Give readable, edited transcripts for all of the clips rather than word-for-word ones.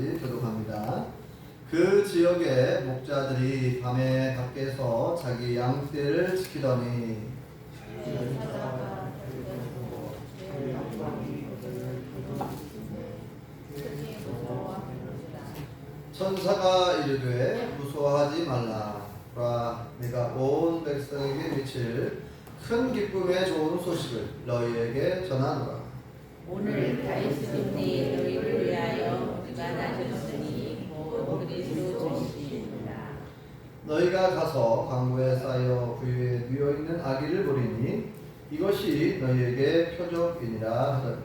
10절까지 교독합니다. 그 지역의 목자들이 밤에 밖에서 자기 양떼를 지키더니 천사가 이르되 무서워하지 말라. 보라, 내가 온 백성에게 미칠 큰 기쁨의 좋은 소식을 너희에게 전하노라. 오늘 다윗이 너희를 위하여 그가 나셨으니 곧 그리스도 주시리라. 너희가 가서 강구에 쌓여 부유에 누워있는 아기를 보리니 이것이 너희에게 표적이니라 하더니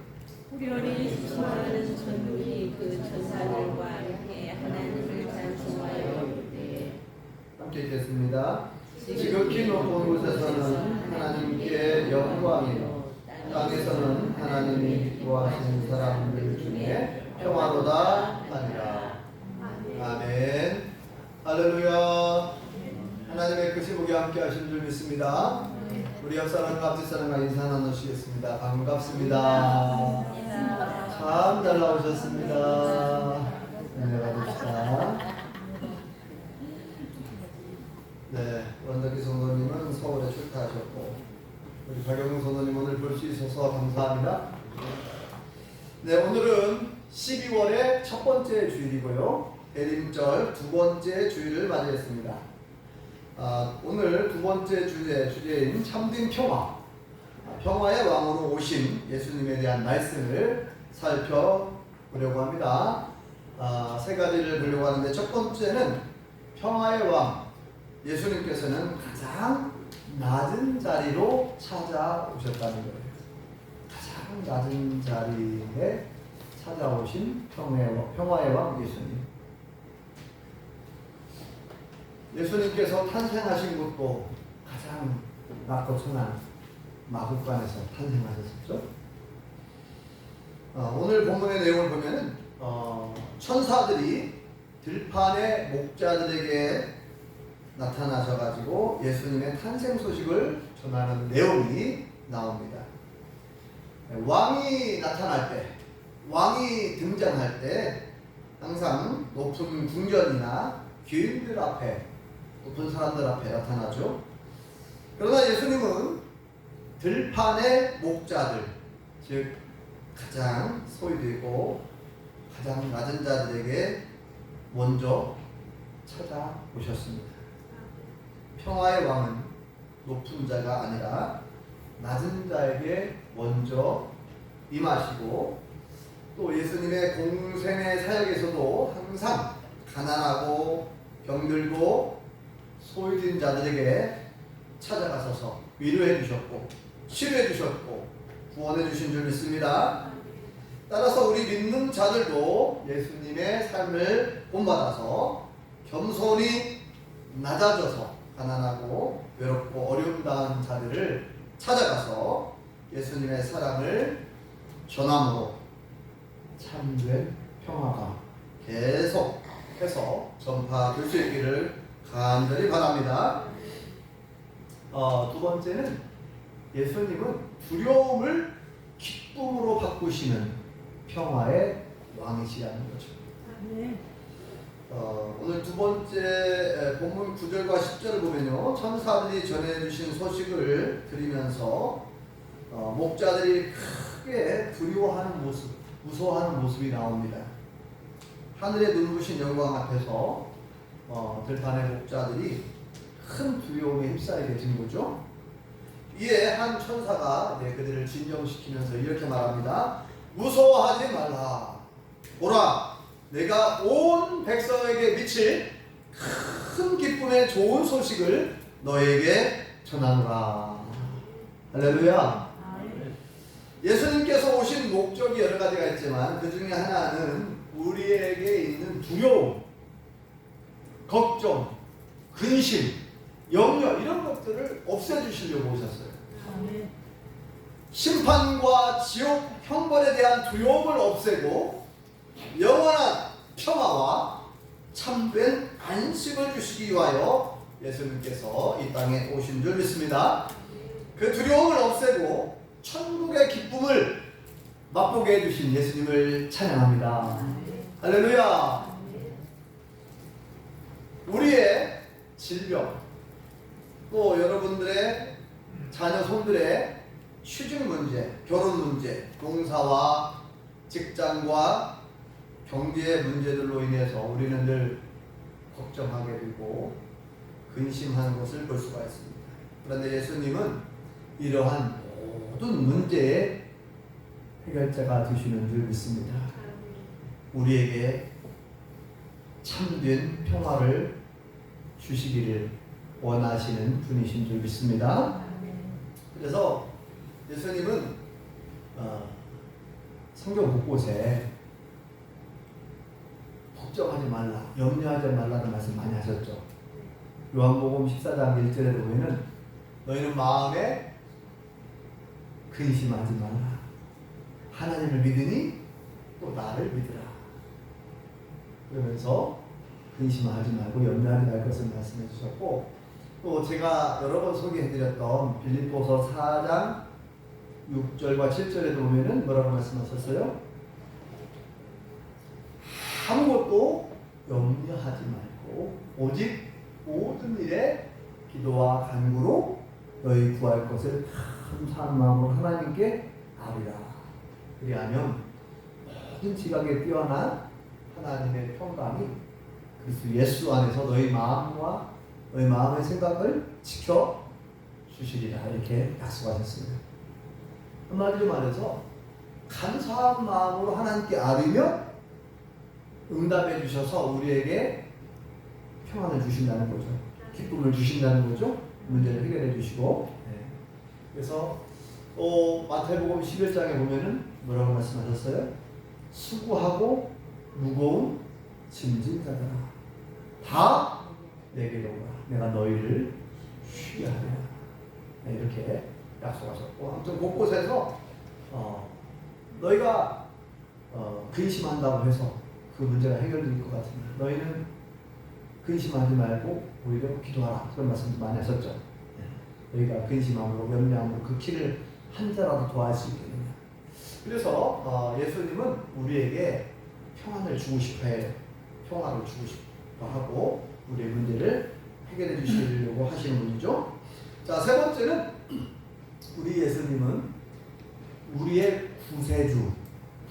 후련히 수많은 천군이 그 천사들과 함께 하나님을 찬송하여 이르되 함께 읽겠습니다. 지극히 높은 곳에서는 하나님께 영광이요 땅에서는 하나님이 기뻐하시는 사람들 중에 평화로다 하니라. 아멘. 할렐루야. 하나님의 크신 복이 함께 하신 줄 믿습니다. 우리 옆사람과 앞뒷사람과 인사 나누시겠습니다. 반갑습니다. 참 잘 나오셨습니다. 네, 받읍시다. 네, 원덕기 성도님은 서울에 출타하셨고 우리 박영웅 성도님 오늘 볼 수 있어서 감사합니다. 네, 오늘은 12월의 첫 번째 주일이고요. 대림절 두 번째 주일을 맞이했습니다. 오늘 두 번째 주제인 참된 평화, 평화의 왕으로 오신 예수님에 대한 말씀을 살펴보려고 합니다. 세 가지를 보려고 하는데 첫 번째는 평화의 왕, 예수님께서는 가장 낮은 자리로 찾아오셨다는 거예요. 가장 낮은 자리에 찾아오신 평화의 왕 예수님. 예수님께서 탄생하신 곳도 가장 낮고 천한 마국간에서 탄생하셨죠. 오늘 본문의 내용을 보면은 천사들이 들판의 목자들에게 나타나셔가지고 예수님의 탄생 소식을 전하는 내용이 나옵니다. 왕이 나타날 때, 왕이 등장할 때 항상 높은 궁전이나 귀인들 앞에, 높은 사람들 앞에 나타나죠. 그러나 예수님은 들판의 목자들, 즉 가장 소외되고 가장 낮은 자들에게 먼저 찾아오셨습니다. 평화의 왕은 높은 자가 아니라 낮은 자에게 먼저 임하시고 또 예수님의 공생의 사역에서도 항상 가난하고 병들고 소외된 자들에게 찾아가셔서 위로해 주셨고 치료해 주셨고 구원해 주신 줄 믿습니다. 따라서 우리 믿는 자들도 예수님의 삶을 본받아서 겸손히 낮아져서 가난하고 외롭고 어려움 당한 자들을 찾아가서 예수님의 사랑을 전함으로 참된 평화가 계속해서 전파될 수 있기를 간절히 바랍니다. 두 번째는 예수님은 두려움을 기쁨으로 바꾸시는 평화의 왕이시라는 거죠. 오늘 두 번째 본문 9절과 10절을 보면요, 천사들이 전해주신 소식을 들으면서 목자들이 크게 두려워하는 모습, 무서워하는 모습이 나옵니다. 하늘의 눈부신 영광 앞에서 들판의 목자들이 큰 두려움에 휩싸이게 된 거죠. 이에 한 천사가 그들을 진정시키면서 이렇게 말합니다. 무서워하지 말라. 보라, 내가 온 백성에게 미칠 큰 기쁨의 좋은 소식을 너에게 전하노라. 할렐루야. 예수님께서 오신 목적이 여러 가지가 있지만 그 중에 하나는 우리에게 있는 두려움, 걱정, 근심, 염려 이런 것들을 없애주시려고 오셨어요. 심판과 지옥 형벌에 대한 두려움을 없애고 영원한 평화와 참된 안식을 주시기 위하여 예수님께서 이 땅에 오신 줄 믿습니다. 그 두려움을 없애고 천국의 기쁨을 맛보게 해주신 예수님을 찬양합니다. 할렐루야. 우리의 질병, 또 여러분들의 자녀 손들의 취직 문제, 결혼 문제, 동사와 직장과 경제의 문제들로 인해서 우리는 늘 걱정하게 되고 근심하는 것을 볼 수가 있습니다. 그런데 예수님은 이러한 모든 문제의 해결자가 되시는 줄 믿습니다. 우리에게 참된 평화를 주시기를 원하시는 분이신 줄 믿습니다. 그래서 예수님은 성경 곳곳에 걱정하지 말라, 염려하지 말라는 말씀 많이 하셨죠. 요한복음 14장 1절에 보면은 너희는 마음에 근심하지 말라. 하나님을 믿으니 또 나를 믿으라. 그러면서 근심하지 말고 염려하지 말 것을 말씀해 주셨고, 또 제가 여러 번 소개해드렸던 빌립보서 4장 6절과 7절에도 보면은 뭐라고 말씀하셨어요? 아무것도 염려하지 말고 오직 모든 일에 기도와 간구로 너희 구할 것을 감사한 마음으로 하나님께 아뢰라. 그리하면 모든 지각에 뛰어난 하나님의 평강이 그리스도 예수 안에서 너희 마음과 너희 마음의 생각을 지켜 주시리라. 이렇게 약속하셨습니다. 한마디로 말해서 감사한 마음으로 하나님께 아뢰며 응답해 주셔서 우리에게 평안을 주신다는 거죠. 기쁨을 주신다는 거죠. 문제를 해결해 주시고. 그래서 또 마태복음 11장에 보면은 뭐라고 말씀하셨어요? 수고하고 무거운 짐진 자들아 다 내게로 오라. 내가 너희를 쉬게 하리라. 이렇게 약속하셨고, 아무튼 곳곳에서 너희가 근심한다고 해서 그 문제가 해결될 것 같으면 너희는 근심하지 말고 오히려 기도하라. 그런 말씀도 많이 하셨죠. 너희가 근심함으로 염려함으로 그 길을 한 자라도 더할 수 있겠느냐. 그래서 예수님은 우리에게 평안을 주고 싶어 해요. 평화를 주고 싶어 하고 우리의 문제를 해결해 주시려고 하시는 분이죠. 자, 세 번째는 우리 예수님은 우리의 구세주,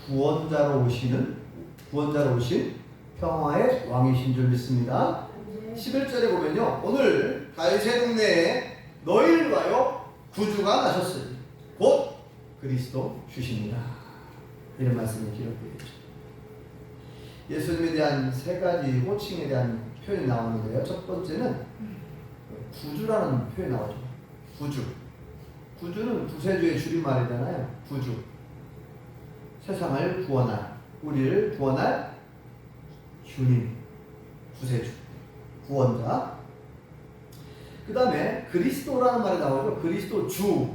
구원자로 오신 평화의 왕이신 줄 믿습니다. 11절에 보면요, 오늘 다윗의 동네에 너희를 위하여 구주가 나셨으니 곧 그리스도 주십니다. 이런 말씀이 기록되어 있죠. 예수님에 대한 세 가지 호칭에 대한 표현이 나오는데요. 첫 번째는 구주라는 표현이 나오죠. 구주. 구주는 구세주의 줄임말이잖아요. 구주. 세상을 구원할, 우리를 구원할 주님, 구세주, 구원자. 그 다음에 그리스도라는 말이 나오죠. 그리스도 주.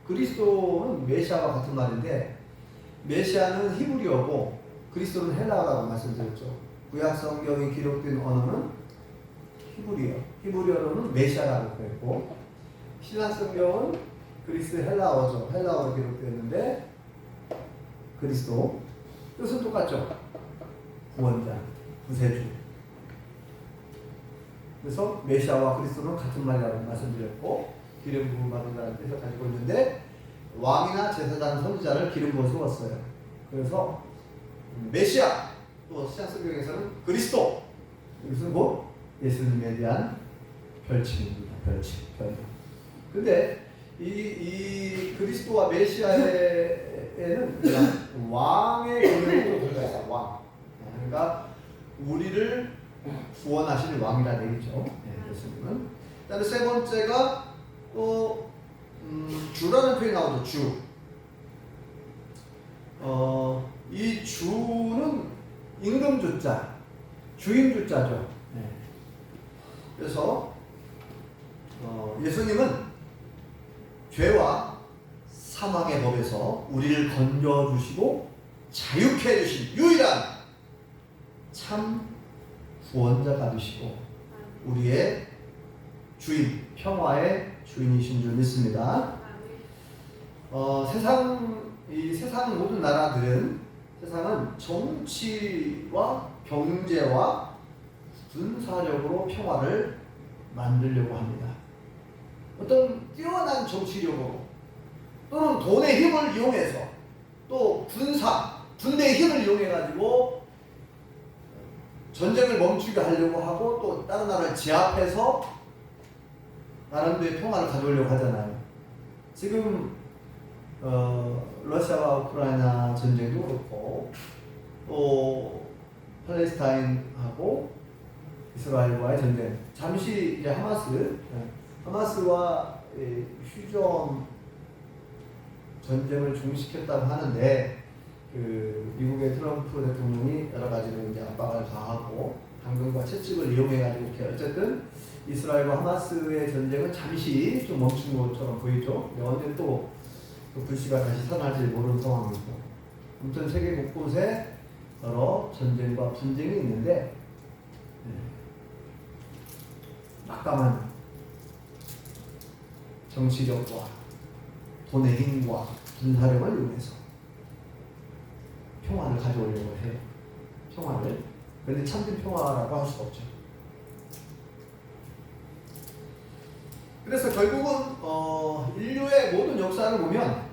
그리스도는 메시아와 같은 말인데, 메시아는 히브리어고 그리스도는 헬라어라고 말씀드렸죠. 구약 성경이 기록된 언어는 히브리어. 히브리어로는 메시아라고 했고, 신약 성경은 그리스 헬라어죠. 헬라어로 기록되었는데, 그리스도 뜻은 똑같죠. 구원자, 구세주. 그래서 메시아와 그리스도는 같은 말이라고 말씀드렸고, 기름 부음 받은 자라는 뜻을 가지고 있는데, 왕이나 제사장, 선지자를 기름 부어 세웠어요. 그래서 메시아, 또 신약 성경에서는 그리스도, 이것은 곧 예수님에 대한 별칭입니다. 별칭. 근데 이 그리스도와 메시아에는 그냥 왕의 개념으로 들어가 있어요. 왕. 그러니까 우리를 구원하시는 왕이라 되겠죠. 예수님은. 그다음에 세 번째가 또 주라는 표현이 나오죠. 주. 이 주는 임금 주자, 주임 주자죠. 그래서 예수님은 죄와 사망의 법에서 우리를 건져주시고 자유케 해주신 유일한 참 구원자가 되시고 우리의 주인, 평화의 주인이신 줄 믿습니다. 이 세상 모든 나라들은 세상은 정치와 경제와 군사력으로 평화를 만들려고 합니다. 어떤 뛰어난 정치력으로 또는 돈의 힘을 이용해서 또 군대의 힘을 이용해가지고 전쟁을 멈추게 하려고 하고 또 다른 나라를 제압해서 나름대로의 평화를 가져오려고 하잖아요. 지금 러시아와 우크라이나 전쟁도 그렇고 또 팔레스타인하고 이스라엘과의 전쟁, 잠시 이제 하마스와 휴전 전쟁을 종식했다고 하는데 그 미국의 트럼프 대통령이 여러 가지로 이제 압박을 가하고 당근과 채찍을 이용해가지고 이렇게 어쨌든 이스라엘과 하마스의 전쟁은 잠시 좀 멈춘 것처럼 보이죠. 언제 또 그 불씨가 다시 살아날지 모르는 상황이고, 아무튼 세계 곳곳에 여러 전쟁과 분쟁이 있는데 막강한 정치력과 돈의 힘과 군사력을 이용해서 평화를 가져오려고 해요. 평화를. 그런데 참된 평화라고 할 수가 없죠. 그래서 결국은 인류의 모든 역사를 보면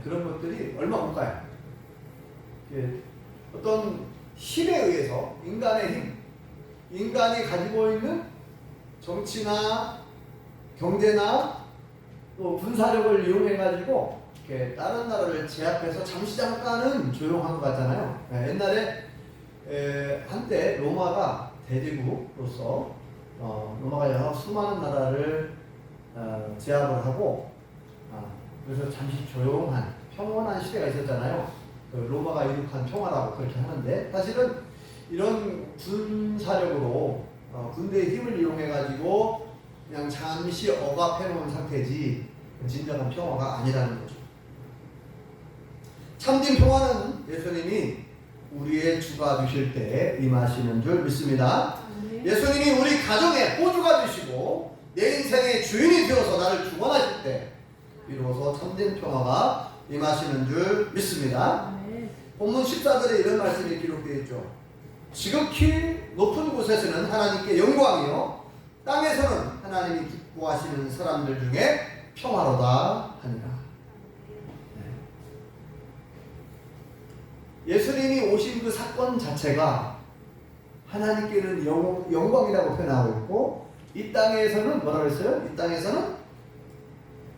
그런 것들이 얼마 못 가요. 어떤 힘에 의해서 인간의 힘, 인간이 가지고 있는 정치나 경제나 또 군사력을 이용해가지고 이렇게 다른 나라를 제압해서 잠시 잠깐은 조용한 것 같잖아요. 옛날에 한때 로마가 대제국으로서 로마가 여러 수많은 나라를 제압을 하고 그래서 잠시 조용한 평온한 시대가 있었잖아요. 로마가 이룩한 평화라고 그렇게 하는데 사실은 이런 군사력으로 군대의 힘을 이용해가지고 그냥 잠시 억압해놓은 상태지 진정한 평화가 아니라는 거죠. 참된 평화는 예수님이 우리의 주가 되실 때 임하시는 줄 믿습니다. 예수님이 우리 가정의 보주가 되시고 내 인생의 주인이 되어서 나를 구원하실 때 비로소 참된 평화가 임하시는 줄 믿습니다. 본문 14절에 이런 말씀이 기록되어 있죠. 지극히 높은 곳에서는 하나님께 영광이요 땅에서는 하나님이 기뻐하시는 사람들 중에 평화로다 하니라. 예수님이 오신 그 사건 자체가 하나님께는 영광이라고 표현하고 있고 이 땅에서는 뭐라고 했어요? 이 땅에서는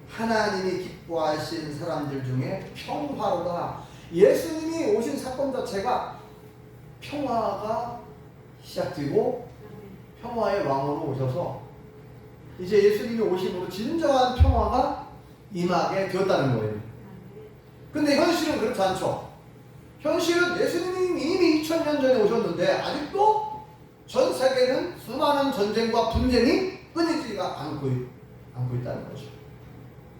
하나님이 기뻐하신 사람들 중에 평화로다. 예수님이 오신 사건 자체가 평화가 시작되고 평화의 왕으로 오셔서 이제 예수님이 오심으로 진정한 평화가 임하게 되었다는 거예요. 근데 현실은 그렇지 않죠. 현실은 예수님이 이미 2000년 전에 오셨는데 아직도 전 세계는 수많은 전쟁과 분쟁이 끊이지가 않고 있다는 거죠.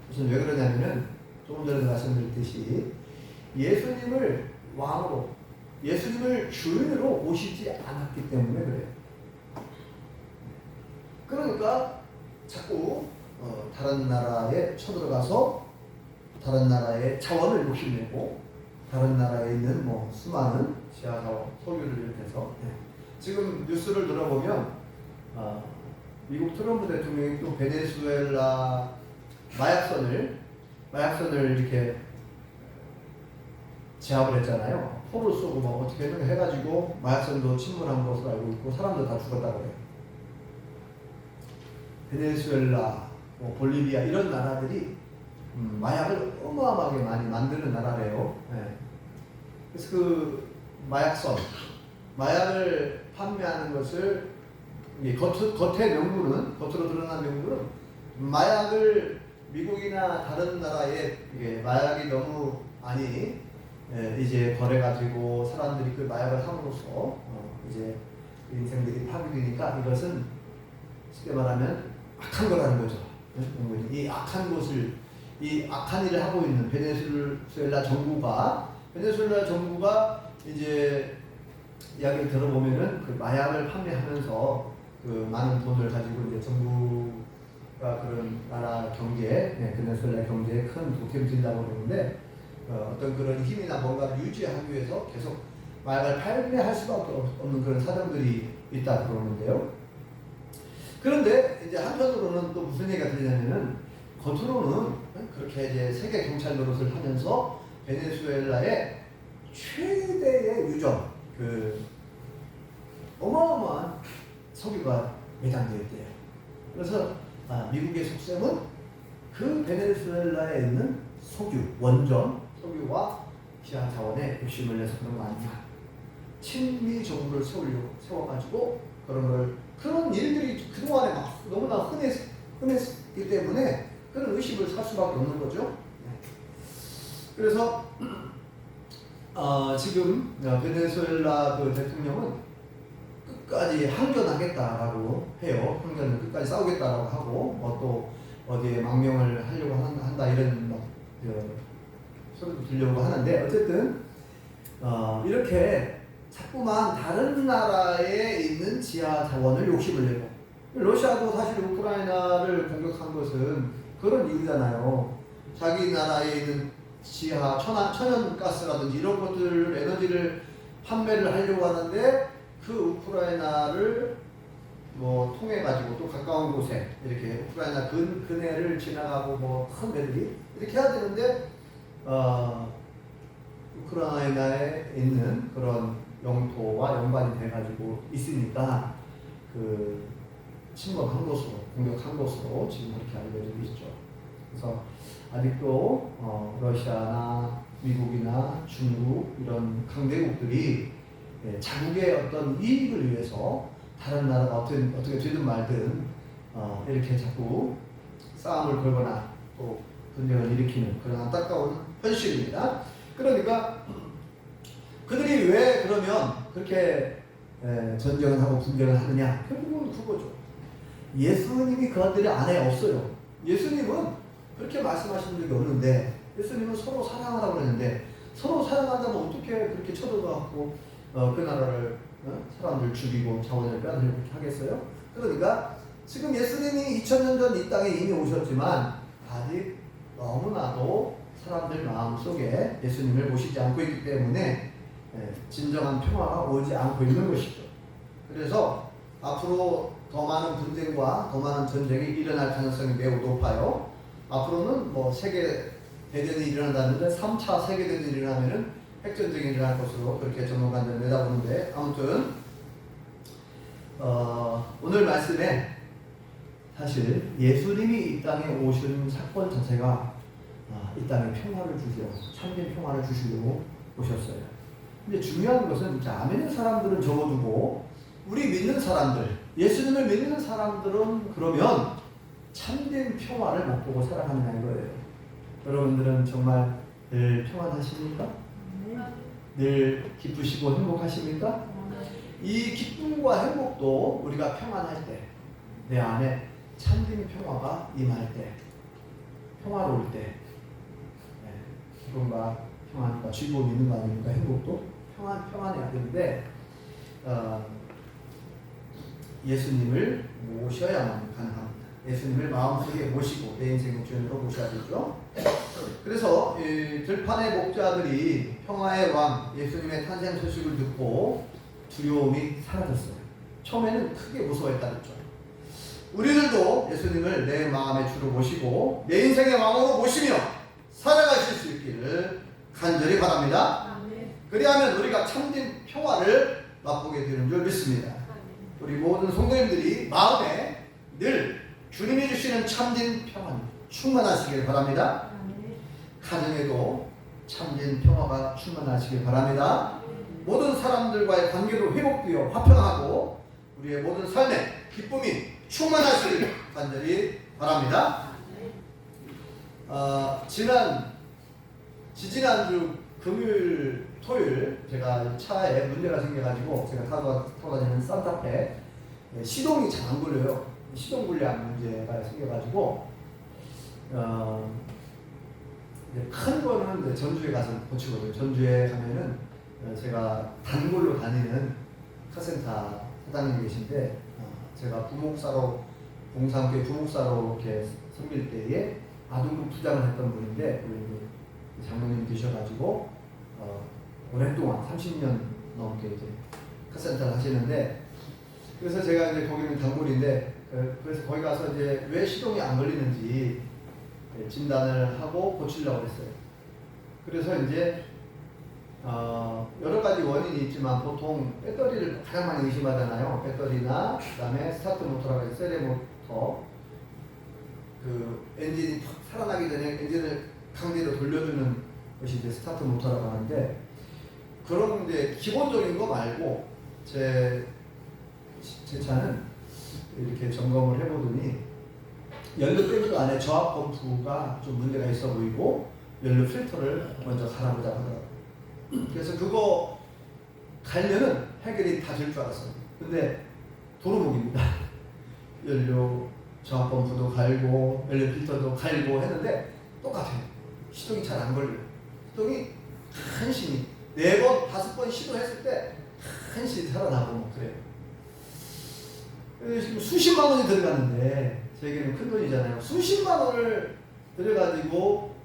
무슨 왜 그러냐면은 조금 전에 말씀드렸듯이 예수님을 왕으로, 예수님을 주인으로 오시지 않았기 때문에 그래요. 그러니까 자꾸 다른 나라에 쳐들어가서 다른 나라의 자원을 욕심내고 다른 나라에 있는 수많은 지하자원, 석유를 비롯해서 지금 뉴스를 들어보면 미국 트럼프 대통령이 또 베네수엘라 마약선을 이렇게 제압을 했잖아요. 포를 쏘고 어떻게 해가지고 마약선도 침몰한 것으로 알고 있고 사람도 다 죽었다고 해요. 베네수엘라, 볼리비아 이런 나라들이 마약을 어마어마하게 많이 만드는 나라래요. 그래서 그 마약을 판매하는 것을 겉으로 드러난 명분은 마약을 미국이나 다른 나라에 마약이 너무 많이 이제 거래가 되고 사람들이 그 마약을 함으로써 이제 인생들이 파괴되니까 이것은 쉽게 말하면 악한 거라는 거죠. 이 악한 일을 하고 있는 베네수엘라 정부가 이제 이야기를 들어보면은 그 마약을 판매하면서 그 많은 돈을 가지고 이제 정부가 그런 나라 경제에, 베네수엘라 경제에 큰 보탬을 준다고 그러는데 어떤 그런 힘이나 뭔가를 유지하기 위해서 계속 마약을 발매할 수밖에 없는 그런 사정들이 있다 그러는데요. 그런데 이제 한편으로는 또 무슨 얘기가 들리냐면은 겉으로는 그렇게 이제 세계 경찰 노릇을 하면서 베네수엘라의 최대의 유정, 그 어마어마한 석유가 매장되어 있대요. 그래서 미국의 속셈은 그 베네수엘라에 있는 석유, 원전, 석유와 지하 자원에 욕심을 내서 그런 거 아니냐. 친미 정부를 세워가지고 그런 일들이 그동안에 막 너무나 흔했기 때문에 그런 의식을 살 수밖에 없는 거죠. 그래서 지금 베네수엘라 그 대통령은 끝까지 항전하겠다라고 해요. 항전을 끝까지 싸우겠다라고 하고 또 어디에 망명을 하려고 한다 이런 소리도 들려고 하는데 어쨌든 이렇게 자꾸만 다른 나라에 있는 지하 자원을 욕심을 내고 러시아도 사실 우크라이나를 공격한 것은 그런 이유잖아요. 자기 나라에 있는 지하 천연가스라든지 이런 것들 에너지를 판매를 하려고 하는데 그 우크라이나를 통해 가지고 또 가까운 곳에 이렇게 우크라이나 근해를 지나가고 큰 배들이 이렇게 해야 되는데 우크라이나에 있는 그런 영토와 연관이 돼가지고 있으니까 그 침범한 것으로 공격한 것으로 지금 그렇게 알려지고 있죠. 그래서 아직도 러시아나 미국이나 중국 이런 강대국들이 자국의 어떤 이익을 위해서 다른 나라가 어떻게 되든 말든 이렇게 자꾸 싸움을 걸거나 또 분쟁을 일으키는 그런 안타까운 현실입니다. 그러니까 그들이 왜 그러면 그렇게 전쟁을 하고 분쟁을 하느냐? 결국은 그거죠. 예수님이 그들의 안에 없어요. 예수님은 그렇게 말씀하신 적이 없는데 예수님은 서로 사랑하라고 그랬는데 서로 사랑하자면 어떻게 그렇게 쳐들어가고 그 나라를 사람들 죽이고 자원을 빼앗으려고 하겠어요? 그러니까 지금 예수님이 2000년 전 이 땅에 이미 오셨지만 아직 너무나도 사람들 마음속에 예수님을 모시지 않고 있기 때문에 진정한 평화가 오지 않고 있는 것이죠. 그래서 앞으로 더 많은 분쟁과 더 많은 전쟁이 일어날 가능성이 매우 높아요. 앞으로는 세계 대전이 일어난다는데 3차 세계 대전이 일어나면은 핵전쟁이 일어날 것으로 그렇게 전문가들은 내다보는데 아무튼 오늘 말씀에 사실 예수님이 이 땅에 오신 사건 자체가 이 땅에 평화를 주시려고 참된 평화를 주시려고 오셨어요. 근데 중요한 것은 안 믿는 사람들은 적어두고 우리 믿는 사람들 예수님을 믿는 사람들은 그러면 참된 평화를 못 보고 살아가는 거예요. 여러분들은 정말 늘 평안하십니까? 늘 기쁘시고 행복하십니까? 이 기쁨과 행복도 우리가 평안할 때, 내 안에 참된 평화가 임할 때, 평화로울 때, 기쁨과 평안과 즐거움이 있는 거 아닙니까? 행복도 평안해야 되는데 예수님을 모셔야만 가능합니다. 예수님을 마음속에 모시고 내 인생의 주인으로 모셔야 되죠. 그래서 들판의 목자들이 평화의 왕 예수님의 탄생 소식을 듣고 두려움이 사라졌어요. 처음에는 크게 무서워했다 그랬죠. 우리들도 예수님을 내 마음의 주로 모시고 내 인생의 왕으로 모시며 살아가실 수 있기를 간절히 바랍니다. 그리하면 우리가 참된 평화를 맛보게 되는 줄 믿습니다. 우리 모든 성도님들이 마음에 늘 주님이 주시는 참된 평화 충만하시길 바랍니다. 가정에도 참된 평화가 충만하시길 바랍니다. 모든 사람들과의 관계도 회복되어 화평하고 우리의 모든 삶에 기쁨이 충만하시길 간절히 바랍니다. 지지난주 금요일, 토요일 제가 차에 문제가 생겨가지고 제가 타고 다니는 산타페 시동이 잘 안 걸려요. 시동 불량 문제가 생겨가지고 큰 거는 이제 전주에 가서 고치거든요. 전주에 가면은 제가 단골로 다니는 카센터 사장님이 계신데 제가 봉사함께 부목사로 이렇게 섬길 때에 아동국 투자를 했던 분인데 우리 장로님 되셔가지고 오랫동안 30년 넘게 이제 카센터를 하시는데, 그래서 제가 이제 거기는 단골인데, 그래서 거기 가서 이제 왜 시동이 안 걸리는지 진단을 하고 고치려고 했어요. 그래서 이제 여러 가지 원인이 있지만 보통 배터리를 가장 많이 의심하잖아요. 배터리나 그다음에 스타트 모터라고 해서 셀레 모터, 그 엔진이 팍 살아나기 전에 엔진을 강제로 돌려주는 것이 이제 스타트 모터라고 하는데, 그런 이제 기본적인 거 말고 제 차는 이렇게 점검을 해보더니 연료 탱크 안에 저압 펌프가 좀 문제가 있어 보이고 연료 필터를 먼저 갈아보자 하더라고요. 그래서 그거 갈려는 해결이 다 될 줄 알았어요. 근데 도루묵입니다. 연료 저압 펌프도 갈고 연료 필터도 갈고 했는데 똑같아요. 시동이 잘 안 걸려요. 시동이 간신히 4번, 5번 시도했을 때 간신히 살아나고 뭐 그래요. 지금 수십만 원이 들어갔는데, 저에게는 큰 돈이잖아요. 수십만 원을 들여가지고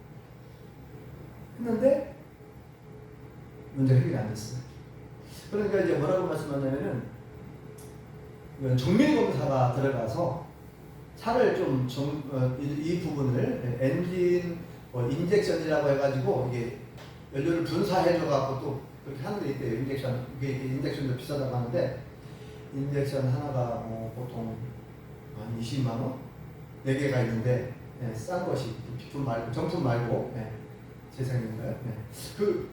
했는데 문제가 해결이 안 됐어요. 그러니까 이제 뭐라고 말씀하냐면은, 정밀검사가 들어가서 차를 좀 이 부분을 엔진 인젝션이라고 해가지고 이게 연료를 분사해줘갖고 또 그렇게 하는 게 있대요. 인젝션. 이게 인젝션도 비싸다고 하는데, 인젝션 하나가 보통 한 20만 원? 4개가 있는데, 싼 것이 비품 말고 정품 말고 재생인가요?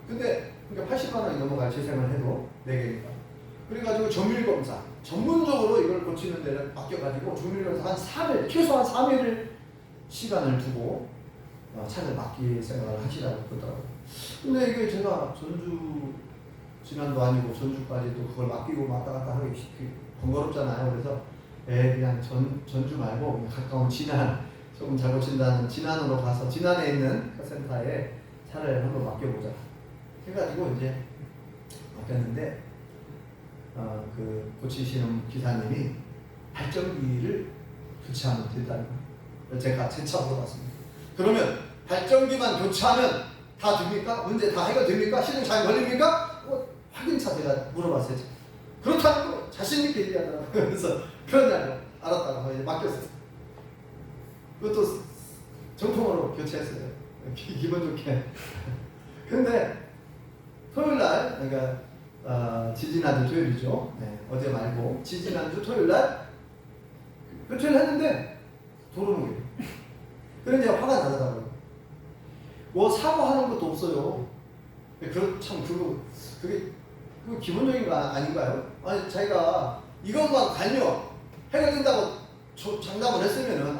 근데 그러니까 80만 원이 넘어갈 재생을 해도 4개니까. 그래가지고 정밀검사 전문적으로 이걸 고치는 데를 맡겨가지고 정밀검사 한 3일, 최소한 3일을 시간을 두고 차를 맡길 생각을 하시라고 그러더라고요. 근데 이게 제가 전주 지난도 아니고 전주까지 또 그걸 맡기고 왔다 갔다 하기 번거롭잖아요. 그래서 그냥 전주 말고 그냥 가까운 진안, 조금 잘 고친다는 진안으로 가서 진안에 있는 카센터에 차를 한번 맡겨보자 해가지고 이제 맡겼는데, 그 고치시는 기사님이 발전기를 교체하면 된다는 거예요. 제가 제 차 물어봤습니다. 그러면 발전기만 교체하면 다 됩니까? 문제 다 해결됩니까? 시동 잘 걸립니까? 확인차 제가 물어봤어요. 그렇다는 거 자신있게 얘기하더라고요. 그래서 그러냐고 알았다고 이제 맡겼어요. 그것도 정통으로 교체했어요. 기분 좋게. 근데 토요일날, 그러니까 지지난주 토요일이죠. 어제 말고 지지난주 토요일날 교체를 했는데 도루묵이에요. 그래서 이제 화가 나더라고요. 뭐 사과하는 것도 없어요. 참 그게 기본적인 거 아닌가요? 아니 자기가 이것만 갈려 해결된다고 장담을 했으면은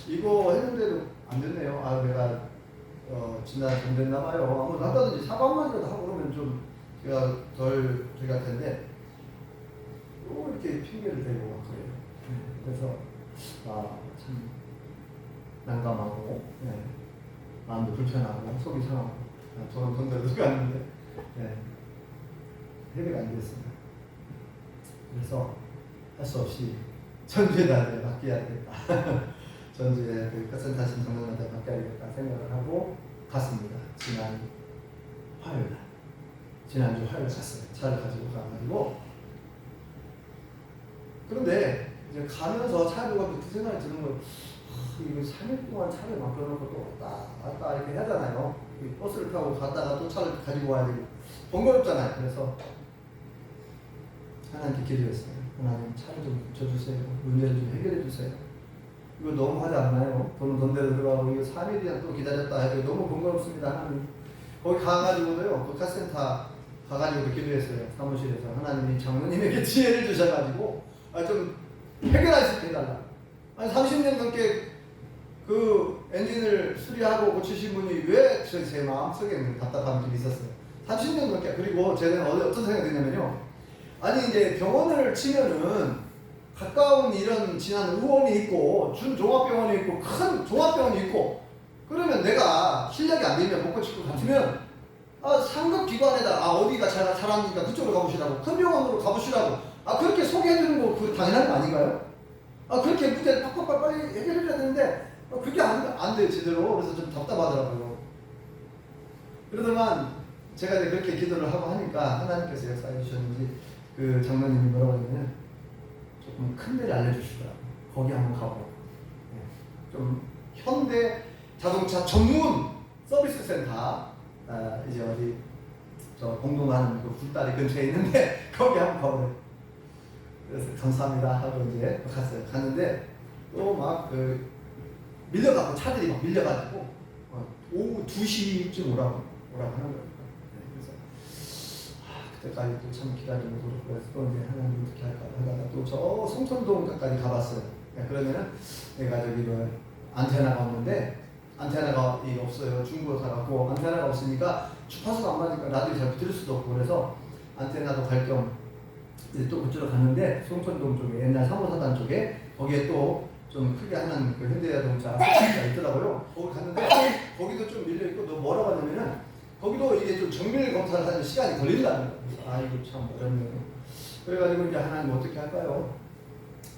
이거 했는데도 안 됐네요. 내가 진단 안 됐나 봐요. 아무 한다든지 사과만이라도 하고 그러면 좀 제가 덜 될 텐데 또 이렇게 핑계를 대고 막 그래요. 그래서 참 난감하고 마음도 불편하고 속이 상하고 저는 돈대로 들어갔는데 해결이 안 됐습니다. 그래서 할 수 없이 전주에다 맡겨야겠다. 전주에 그 카센터 신청자한테 맡겨야겠다 생각을 하고 갔습니다. 지난주 화요일 갔어요. 차를 가지고 가가지고. 그런데 이제 가면서 차를 가지고 그 생각이 드는 거예요. 이거 3일 동안 차를 맡겨놓고 또 왔다 이렇게 하잖아요. 버스를 타고 갔다가 또 차를 가지고 와야 되고 번거롭잖아요. 그래서 하나님께 기도했어요. 하나님 차를 좀 고쳐주세요. 문제를 좀 해결해 주세요. 이거 너무 하지 않나요? 돈은 돈대로 들어가고 이거 3일이나 또 기다렸다 해도 너무 번거롭습니다. 하나님. 거기 가가지고도요. 그 카센터 가가지고 기도했어요. 사무실에서 하나님이 장로님에게 지혜를 주셔가지고 좀 해결할 수 있게 해달라. 30년 넘게 그 엔진을 수리하고 고치신 분이 왜 제 마음속에 답답함이 좀 있었어요. 30년 넘게. 그리고 제가 어떤 생각이 드냐면요. 아니 이제 병원을 치면은 가까운 이런 진한 의원이 있고 준종합병원이 있고 큰 종합병원이 있고, 그러면 내가 실력이 안 되면 못 고칠 것 같으면 상급 기관에다 어디가 잘하니까 그쪽으로 가보시라고, 큰 병원으로 가보시라고 그렇게 소개해주는 거 그 당연한 거 아닌가요? 그렇게 문제를 팍팍 빨리 해결해야 되는데 그게 안 돼요 제대로. 그래서 좀 답답하더라고요. 그러더만 제가 이제 그렇게 기도를 하고 하니까 하나님께서 역사해 주셨는지 그 장로님이 뭐라고 하냐면 조금 큰 데를 알려주시더라고요. 거기 한번 가보라고. 좀 현대 자동차 전문 서비스 센터, 이제 어디 저 공동하는 그 굴다리 근처에 있는데 거기 한번 가보래요. 그래서 감사합니다 하고 이제 갔어요. 갔는데 또 막 그 밀려가고 차들이 막 밀려가지고 오후 2시쯤 오라고 하는 거예요. 그래서 그때까지 또 참 기다리고 그래서 또 이제 하나님 어떻게 할까 하다가 또 저 송천동까지 가봤어요. 그러면은 내가 저기 뭐 안테나가 없는데 안테나가 없어요. 중국어 사갖고 안테나가 없으니까 주파수가 안 맞으니까 라디오 잘 들을 수도 없고 그래서 안테나도 갈 겸 또 그쪽으로 갔는데 송천동 쪽에 옛날 사무사단 쪽에 거기에 또 좀 크게 하는 그 현대자동차 가 있더라고요. 거기 갔는데 거기도 좀 밀려 있고 너 뭐라고 하냐면은 거기도 이게 좀 정밀 검사를 하는 시간이 걸린다는 거예요. 아 이거 참 어렵네요. 그래가지고 이제 하나님 어떻게 할까요?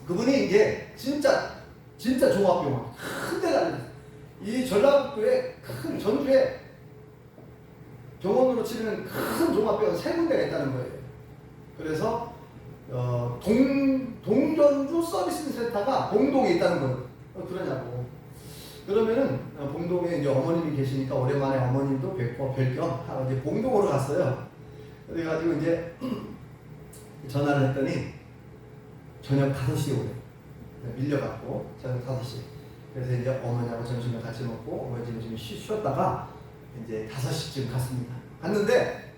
그분이 이제 진짜 종합병원 큰 데가 아니에요. 이 전라북도에 큰 전주에 병원으로 치면 큰 종합병원 3군데가 있다는 거예요. 그래서 동전주 서비스 센터가 봉동에 있다는 거예요. 그러냐고. 그러면은 봉동에 이제 어머님이 계시니까 오랜만에 어머님도 뵐 겸 이제 봉동으로 갔어요. 그래가지고 이제 전화를 했더니 저녁 5시에 오래. 밀려갖고 저녁 5시. 그래서 이제 어머니하고 점심을 같이 먹고 어머니 집에 좀 쉬었다가 이제 5시쯤 갔습니다. 갔는데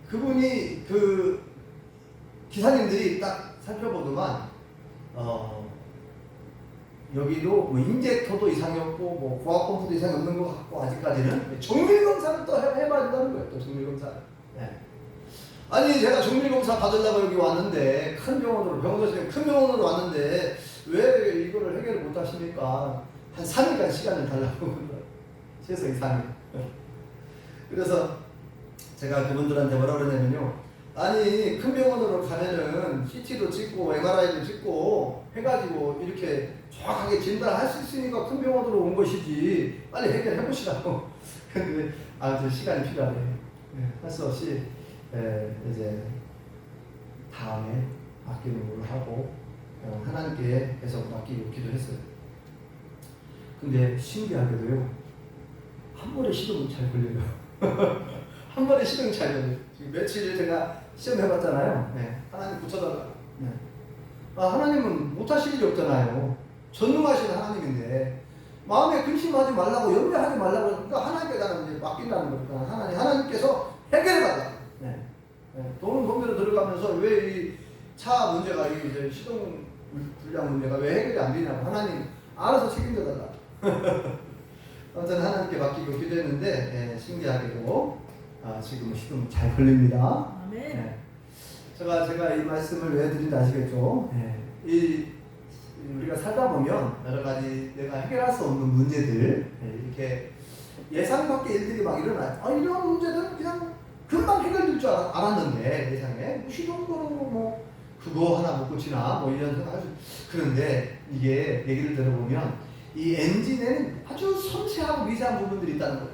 그분이 그 기사님들이 딱 살펴보더만 여기도 뭐 인젝터도 이상이 없고 뭐 고압펌프도 이상이 없는 것 같고 아직까지는 정밀검사를 또 해봐야 된다는 거예요. 또 정밀검사를. 네. 아니 제가 정밀검사 받으려고 여기 왔는데 큰 병원으로 큰 병원으로 왔는데 왜 이거를 해결을 못 하십니까? 한 3일간 시간을 달라고 최소 3일. 그래서 제가 그분들한테 뭐라 그러냐면요. 아니 큰 병원으로 가면은 CT도 찍고 MRI도 찍고 해가지고 이렇게 정확하게 진단할 수 있으니까 큰 병원으로 온 것이지 빨리 해결해 보시라고. 근데 저 시간이 필요하네. 할 수 없이 이제 다음에 맡기는 걸로 하고 하나님께 계속 맡기고 기도했어요. 근데 신기하게도요 한 번에 시동이 잘 걸려요. 한 번에 시동이 잘 걸려요. 지금 며칠 제가 시험해봤잖아요. 네. 하나님 고쳐달라고. 네. 하나님은 못하실 일이 없잖아요. 전능하신 하나님인데 마음에 근심하지 말라고 염려하지 말라고 그러니까 하나님께 나는 이제 맡긴다는 거니까 하나님께서 해결해달라고. 네. 네. 돈은 돈대로 들어가면서 왜 이 차 문제가 이제 시동 불량 문제가 왜 해결이 안 되냐고 하나님 알아서 책임져달라. 아무튼 하나님께 맡기고 기도했는데 신기하게도 지금 시동 잘 걸립니다. 네. 제가 이 말씀을 왜 드린지 아시겠죠? 우리가 살다 보면 여러 가지 내가 해결할 수 없는 문제들 이렇게 예상 밖의 일들이 막 일어나요. 이런 문제들은 그냥 금방 해결될 줄 알았는데 예상에 시동거로 뭐 그거 하나 못 고치나 뭐 이런 생각하죠. 그런데 이게 얘기를 들어보면 이 엔진에는 아주 섬세하고 미세한 부분들이 있다는 거예요.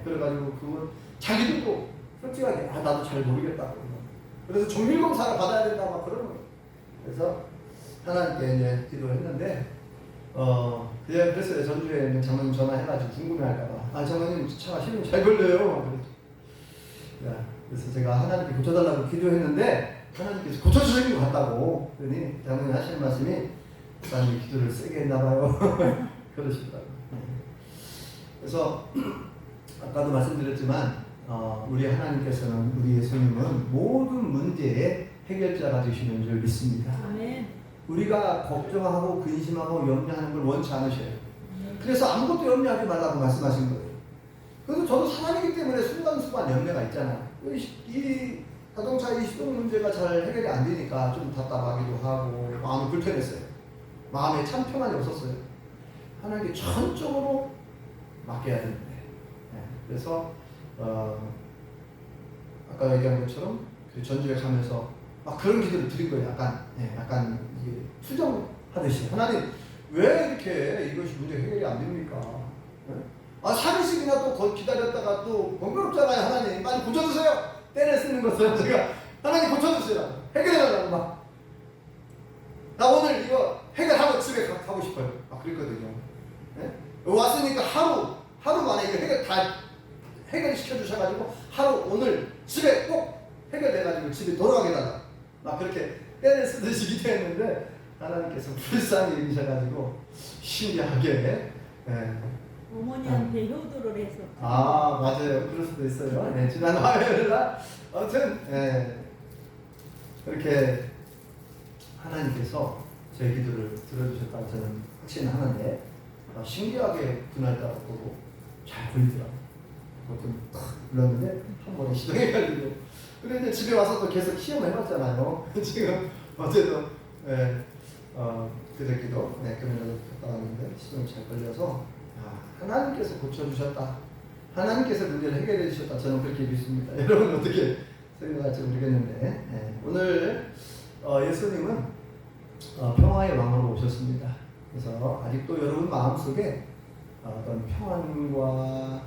그래가지고 그건 자기들도 솔직하게 나도 잘 모르겠다고. 그래서 정밀검사를 받아야 된다 막 그러는 거예요. 그래서 하나님께 이제 기도를 했는데 그냥 그랬어요. 전주에 있는 장로님 전화해가지고 궁금해할까봐 장로님 차가 시동 잘 걸려요. 그래서 제가 하나님께 고쳐달라고 기도했는데 하나님께서 고쳐주시는 것 같다고. 그러니 장로님 하시는 말씀이 하나님 기도를 세게 했나봐요. 그러시더라고요. 그래서 아까도 말씀드렸지만 우리 하나님께서는 우리 예수님은 모든 문제의 해결자가 되시는 줄 믿습니다. 아멘. 우리가 걱정하고 근심하고 염려하는 걸 원치 않으셔요. 그래서 아무것도 염려하지 말라고 말씀하신 거예요. 그래서 저도 사람이기 때문에 순간순간 염려가 있잖아요. 이 자동차 이 시동 문제가 잘 해결이 안 되니까 좀 답답하기도 하고 마음이 불편했어요. 마음에 참 평안이 없었어요. 하나님께 전적으로 맡겨야 되는데. 그래서 아까 얘기한 것처럼 그 전주에 가면서 막 그런 기도를 드린 거예요. 약간 이게 투정하듯이 하나님 왜 이렇게 이것이 문제 해결이 안 됩니까? 3일씩이나 또 기다렸다가 또 번거롭잖아요. 하나님 빨리 고쳐주세요. 때를 쓰는 것을 제가 하나님 고쳐주세요. 해결해달라고 막. 나 오늘 이거 해결하고 집에 가고 싶어요. 그랬거든요. 네? 왔으니까 하루 만에 이거 해결시켜 주셔가지고 하루 오늘 집에 꼭 해결돼가지고 집에 돌아가게 달라. 막 그렇게 때를 쓰듯이 기도했는데 하나님께서 불쌍히 여기셔가지고 신기하게. 어머니한테 효도를 해서. 맞아요. 그럴 수도 있어요. 네, 지난 화요일날 아무튼 그렇게 하나님께서 제 기도를 들어주셨다고 저는 확신을 하는데 신기하게 그날따라 또 잘 보이더라고요. 그것도 탁 불렀는데 한 번에 시동이 걸리고 그런데 집에 와서 또 계속 시험해봤잖아요. 지금 어제도 그저께도 금요일에 갔다 왔는데 시동이 잘 걸려서 하나님께서 고쳐주셨다. 하나님께서 문제를 해결해 주셨다. 저는 그렇게 믿습니다. 여러분 어떻게 생각할지 모르겠는데 오늘 예수님은 평화의 왕으로 오셨습니다. 그래서 아직도 여러분 마음속에 어떤 평안과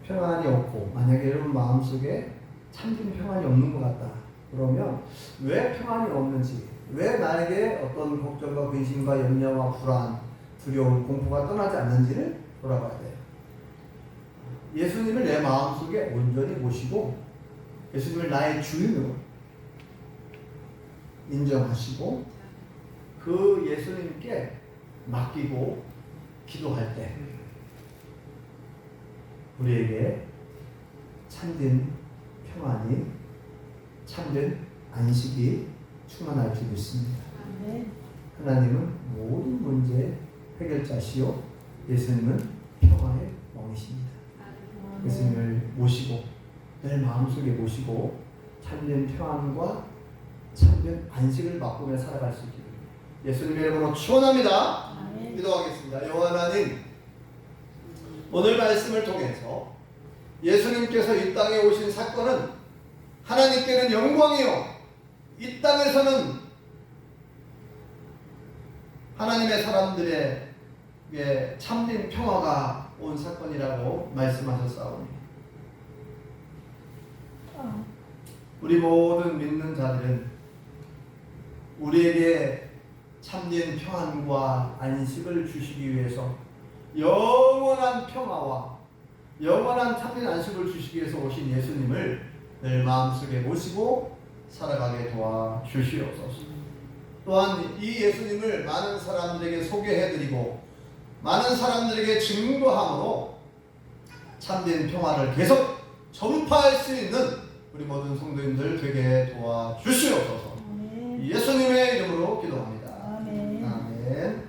평안이 없고 만약에 여러분 마음속에 참된 평안이 없는 것 같다. 그러면 왜 평안이 없는지 왜 나에게 어떤 걱정과 근심과 염려와 불안, 두려움, 공포가 떠나지 않는지를 돌아봐야 돼요. 예수님을 내 마음속에 온전히 모시고 예수님을 나의 주인으로 인정하시고 그 예수님께 맡기고 기도할 때 우리에게 참된 평안이 참된 안식이 충만할 줄 믿습니다. 하나님은 모든 문제의 해결자시요 예수님은 평화의 왕이십니다. 예수님을 모시고 내 마음속에 모시고 참된 평안과 참된 안식을 맛보며 살아갈 수 있기를 예수님의 이름으로 축원합니다. 기도하겠습니다. 여호와 하나님, 오늘 말씀을 통해서 예수님께서 이 땅에 오신 사건은 하나님께는 영광이요 이 땅에서는 하나님의 사람들에게 참된 평화가 온 사건이라고 말씀하셨사오니 우리 모든 믿는 자들은 우리에게 참된 평안과 안식을 주시기 위해서 영원한 평화와 영원한 참된 안식을 주시기 위해서 오신 예수님을 늘 마음속에 모시고 살아가게 도와주시옵소서. 또한 이 예수님을 많은 사람들에게 소개해드리고 많은 사람들에게 증거함으로 참된 평화를 계속 전파할 수 있는 우리 모든 성도님들 되게 도와주시옵소서. 예수님의 이름으로 기도합니다. 아멘.